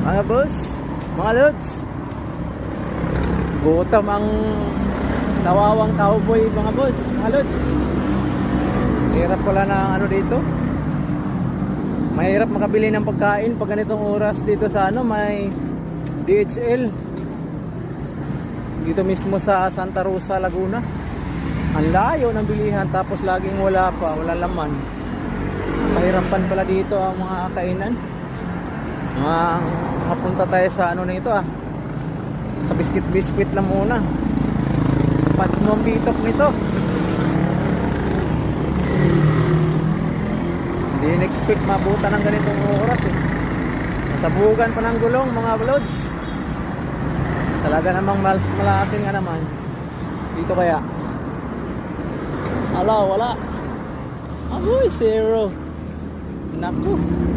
Mga boss, mga lods, gutom ang nawawang cowboy mga boss, mga lods. Hirap pala na ano dito. Mahirap makabili ng pagkain pag ganitong oras dito sa ano, may DHL. Dito mismo sa Santa Rosa, Laguna. Ang layo ng bilihan tapos laging wala pa, wala laman. Pahirapan pala dito ang mga kainan. Mapunta tayo sa ano nito sa biskwit lang muna. Pasmong bitok nito. Hindi in-expect mabuta ng ganitong oras Nasabugan pa ng gulong mga lods. Talaga namang malasin nga naman. Dito kaya wala. Aboy, zero. Naku.